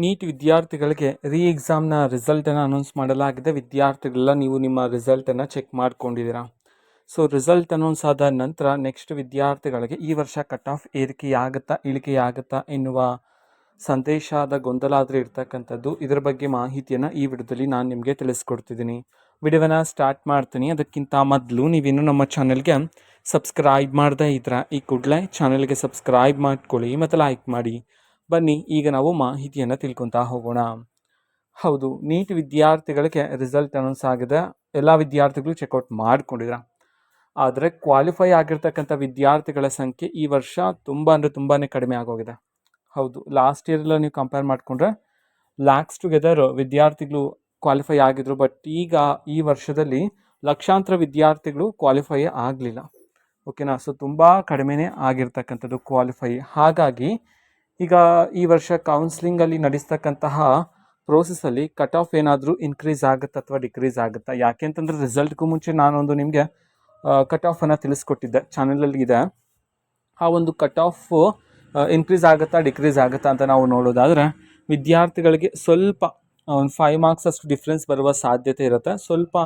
Neat ವಿದ್ಯಾರ್ಥಿಗಳಿಗೆ ಎಕ್ಸಾಮ್ನ ರಿಸಲ್ಟನ್ನು announce ಮಾಡಲಾಗಿದೆ. ವಿದ್ಯಾರ್ಥಿಗಳೆಲ್ಲ ನೀವು ನಿಮ್ಮ ರಿಸಲ್ಟನ್ನು ಚೆಕ್ ಮಾಡ್ಕೊಂಡಿದ್ದೀರಾ. ಸೊ ರಿಸಲ್ಟ್ ಅನೌನ್ಸ್ ಆದ ನಂತರ ನೆಕ್ಸ್ಟ್ ವಿದ್ಯಾರ್ಥಿಗಳಿಗೆ ಈ ವರ್ಷ ಕಟ್ ಆಫ್ ಏರಿಕೆಯಾಗುತ್ತಾ ಇಳಿಕೆಯಾಗುತ್ತಾ ಎನ್ನುವ ಸಂದೇಶದ ಗೊಂದಲ ಆದರೆ ಇರ್ತಕ್ಕಂಥದ್ದು. ಇದರ ಬಗ್ಗೆ ಮಾಹಿತಿಯನ್ನು ಈ ವಿಡಿಯೋದಲ್ಲಿ ನಾನು ನಿಮಗೆ ತಿಳಿಸ್ಕೊಡ್ತಿದ್ದೀನಿ. ವಿಡಿಯೋನ ಸ್ಟಾರ್ಟ್ ಮಾಡ್ತೀನಿ. ಅದಕ್ಕಿಂತ ಮೊದಲು ನೀವಿನ್ನು ನಮ್ಮ ಚಾನೆಲ್ಗೆ ಸಬ್ಸ್ಕ್ರೈಬ್ ಮಾಡದೇ ಇದ್ರೆ ಈ ಕೂಡಲೇ ಚಾನೆಲ್ಗೆ ಸಬ್ಸ್ಕ್ರೈಬ್ ಮಾಡ್ಕೊಳ್ಳಿ ಮತ್ತು ಲೈಕ್ ಮಾಡಿ. ಬನ್ನಿ ಈಗ ನಾವು ಮಾಹಿತಿಯನ್ನು ತಿಳ್ಕೊತಾ ಹೋಗೋಣ. ಹೌದು, ನೀಟ್ ವಿದ್ಯಾರ್ಥಿಗಳಿಗೆ ರಿಸಲ್ಟ್ ಅನೌನ್ಸ್ ಆಗಿದೆ. ಎಲ್ಲ ವಿದ್ಯಾರ್ಥಿಗಳು ಚೆಕ್ಔಟ್ ಮಾಡ್ಕೊಂಡಿದ್ದಾರೆ. ಆದರೆ ಕ್ವಾಲಿಫೈ ಆಗಿರ್ತಕ್ಕಂಥ ವಿದ್ಯಾರ್ಥಿಗಳ ಸಂಖ್ಯೆ ಈ ವರ್ಷ ತುಂಬ ಅಂದರೆ ತುಂಬಾ ಕಡಿಮೆ ಆಗೋಗಿದೆ. ಹೌದು, ಲಾಸ್ಟ್ ಇಯರೆಲ್ಲ ನೀವು ಕಂಪೇರ್ ಮಾಡಿಕೊಂಡ್ರೆ ಲ್ಯಾಕ್ಸ್ ಟುಗೆದರ್ ವಿದ್ಯಾರ್ಥಿಗಳು ಕ್ವಾಲಿಫೈ ಆಗಿದ್ರು. ಬಟ್ ಈಗ ಈ ವರ್ಷದಲ್ಲಿ ಲಕ್ಷಾಂತರ ವಿದ್ಯಾರ್ಥಿಗಳು ಕ್ವಾಲಿಫೈ ಆಗಲಿಲ್ಲ. ಓಕೆನಾ? ಸೊ ತುಂಬ ಕಡಿಮೆನೇ ಆಗಿರ್ತಕ್ಕಂಥದ್ದು ಕ್ವಾಲಿಫೈ. ಹಾಗಾಗಿ ಈಗ ಈ ವರ್ಷ ಕೌನ್ಸ್ಲಿಂಗಲ್ಲಿ ನಡೆಸ್ತಕ್ಕಂತಹ ಪ್ರೋಸೆಸ್ಸಲ್ಲಿ ಕಟ್ ಆಫ್ ಏನಾದರೂ ಇನ್ಕ್ರೀಸ್ ಆಗುತ್ತಾ ಅಥವಾ ಡಿಕ್ರೀಸ್ ಆಗುತ್ತಾ? ಯಾಕೆ ಅಂತಂದರೆ ರಿಸಲ್ಟ್ಗೂ ಮುಂಚೆ ನಾನೊಂದು ನಿಮಗೆ ಕಟ್ ಆಫನ್ನು ತಿಳಿಸ್ಕೊಟ್ಟಿದ್ದೆ, ಚಾನಲಲ್ಲಿ ಇದೆ. ಆ ಒಂದು ಕಟ್ ಆಫ್ ಇನ್ಕ್ರೀಸ್ ಆಗುತ್ತಾ ಡಿಕ್ರೀಸ್ ಆಗುತ್ತಾ ಅಂತ ನಾವು ನೋಡೋದಾದರೆ ವಿದ್ಯಾರ್ಥಿಗಳಿಗೆ ಸ್ವಲ್ಪ ಒಂದು 5 ಮಾರ್ಕ್ಸ್ ಅಷ್ಟು ಡಿಫ್ರೆನ್ಸ್ ಬರುವ ಸಾಧ್ಯತೆ ಇರುತ್ತೆ. ಸ್ವಲ್ಪ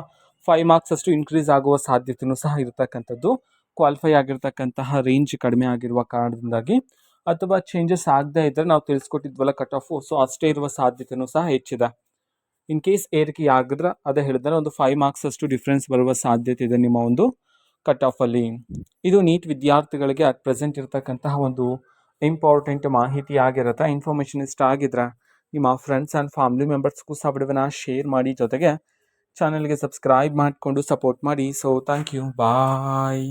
5 ಮಾರ್ಕ್ಸ್ ಅಷ್ಟು ಇನ್ಕ್ರೀಸ್ ಆಗುವ ಸಾಧ್ಯತೆಯೂ ಸಹ ಇರತಕ್ಕಂಥದ್ದು. ಕ್ವಾಲಿಫೈ ಆಗಿರ್ತಕ್ಕಂತಹ ರೇಂಜ್ ಕಡಿಮೆ ಆಗಿರುವ ಕಾರಣದಿಂದಾಗಿ, ಅಥವಾ ಚೇಂಜಸ್ ಆಗದೇ ಇದ್ದರೆ ನಾವು ತಿಳಿಸ್ಕೊಟ್ಟಿದ್ವಲ್ಲ ಕಟ್ ಆಫು, ಸೊ ಅಷ್ಟೇ ಇರುವ ಸಾಧ್ಯತೆಯೂ ಸಹ ಹೆಚ್ಚಿದೆ. ಇನ್ ಕೇಸ್ ಏರಿಕೆ ಆಗಿದ್ರೆ ಅದೇ ಹೇಳಿದ್ರೆ ಒಂದು 5 ಮಾರ್ಕ್ಸ್ ಅಷ್ಟು ಡಿಫ್ರೆನ್ಸ್ ಬರುವ ಸಾಧ್ಯತೆ ಇದೆ ನಿಮ್ಮ ಒಂದು ಕಟ್ ಆಫಲ್ಲಿ. ಇದು ನೀಟ್ ವಿದ್ಯಾರ್ಥಿಗಳಿಗೆ ಅಟ್ ಪ್ರೆಸೆಂಟ್ ಇರತಕ್ಕಂತಹ ಒಂದು ಇಂಪಾರ್ಟೆಂಟ್ ಮಾಹಿತಿ ಆಗಿರುತ್ತೆ. ಇನ್ಫಾರ್ಮೇಷನ್ ಇಷ್ಟ ಆಗಿದ್ರೆ ನಿಮ್ಮ ಫ್ರೆಂಡ್ಸ್ ಆ್ಯಂಡ್ ಫ್ಯಾಮಿಲಿ ಮೆಂಬರ್ಸ್ಗೂ ಸಹ ವಿಡಿಯೋನ ಶೇರ್ ಮಾಡಿ, ಜೊತೆಗೆ ಚಾನಲ್ಗೆ ಸಬ್ಸ್ಕ್ರೈಬ್ ಮಾಡಿಕೊಂಡು ಸಪೋರ್ಟ್ ಮಾಡಿ. So thank you, bye.